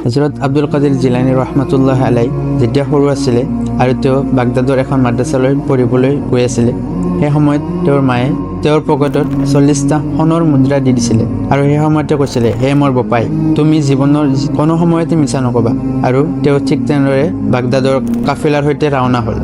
হযৰত আব্দুল কাদিৰ জিলানী ৰহমাতুল্লাহ আলাই যেতিয়া সৰু আছিলে আৰু তেওঁ বাগদাদৰ এখন মাদ্ৰাছালৈ পঢ়িবলৈ গৈ আছিলে, সেই সময়ত তেওঁৰ মায়ে তেওঁৰ পকেটত 40টা সোণৰ মুদ্ৰা দি দিছিলে আৰু সেই সময়তে কৈছিলে, হে মোৰ বপাই, তুমি জীৱনৰ কোনো সময়তে মিছা নকবা। আৰু তেওঁ ঠিক তেনেদৰে বাগদাদৰ কাফিলাৰ সৈতে ৰাওনা হ'ল।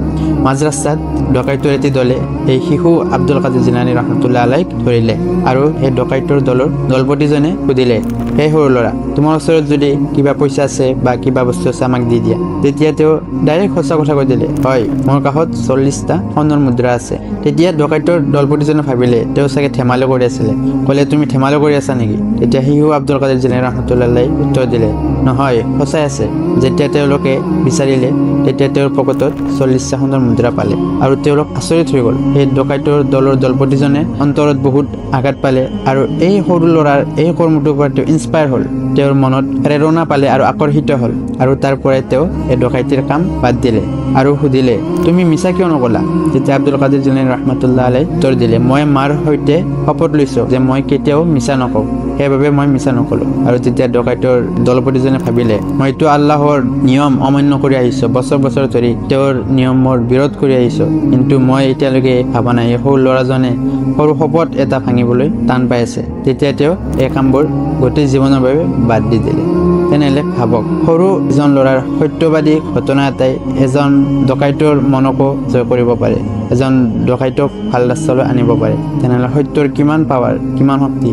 মাজ ৰাস্তাত ডকাইতৰ এটি দলে এই শিশু আব্দুল কাদিৰ জিলানী ৰহমাতুল্লাহ আলাইক ধৰিলে আৰু সেই ডকাইতৰ দলৰ দলপতিজনে সুধিলে, হে সৰু ল'ৰা, তোমাৰ ওচৰত যদি কিবা পইচা আছে বা কিবা বস্তু আছে আমাক দি দিয়া। তেতিয়া তেওঁ ডাইৰেক্ট সঁচা কথা কৈ দিলে, হয়, মোৰ কাষত 40টা সোণৰ মুদ্ৰা আছে। তেতিয়া ডকাইতৰ দলপতিজনে ভাবিলে তেওঁ চাগে ধেমালি কৰি আছিলে, ক'লে, তুমি ধেমালি কৰি আছা নেকি? তেতিয়া শিশু আব্দুল কাদিৰ জিলানী ৰহমাতুল্লাহ আলাই উত্তৰ দিলে, নহয়, সঁচাই আছে। যেতিয়া তেওঁলোকে বিচাৰিলে তেতিয়া তেওঁৰ পকেটত 40টা সোণৰ মুদ্ৰা পালে আৰু তেওঁলোক আচৰিত হৈ গ'ল। সেই ডকাইতৰ দলৰ দলপতিজনে অন্তৰত বহুত আঘাত পালে আৰু এই সৰু ল'ৰাৰ এই কৰ্মটোৰ পৰা তেওঁ ইনস্পায়াৰ হ'ল, তেওঁৰ মনত প্ৰেৰণা পালে আৰু আকৰ্ষিত হ'ল আৰু তাৰ পৰাই তেওঁ এই ডকাইতিৰ কাম বাদ দিলে আৰু সুধিলে, তুমি মিছা কিয় নকলা? তেতিয়া আব্দুল কাদিৰ জিলানী ৰহমাতুল্লাহ আলাই উত্তৰ দিলে, মই মাৰ সৈতে শপত লৈছোঁ যে মই কেতিয়াও মিছা নকওঁ, সেইবাবে মই মিছা নকলোঁ। আৰু তেতিয়া ডকাইতৰ দলপতিজনে ভাবিলে, মইতো আল্লাহৰ নিয়ম অমান্য কৰি আহিছোঁ, বছৰ বছৰ ধৰি তেওঁৰ নিয়মৰ বিৰোধ কৰি আহিছোঁ, কিন্তু মই এতিয়ালৈকে ভাবা নাই সৰু ল'ৰাজনে সৰু শপত এটা ভাঙিবলৈ টান পাই আছে। তেতিয়া তেওঁ এই কামবোৰ গোটেই জীৱনৰ বাবে বাদ দি দিলে। তেনেহ'লে ভাবক, সৰু এজন ল'ৰাৰ সত্যবাদী ঘটনা এটাই এজন ডকাইতৰ মনকো জয় কৰিব পাৰে, এজন ডকাইতক ভাল ৰাস্তালৈ আনিব পাৰে। তেনেহ'লে সত্যৰ কিমান পাৱাৰ, কিমান শক্তি।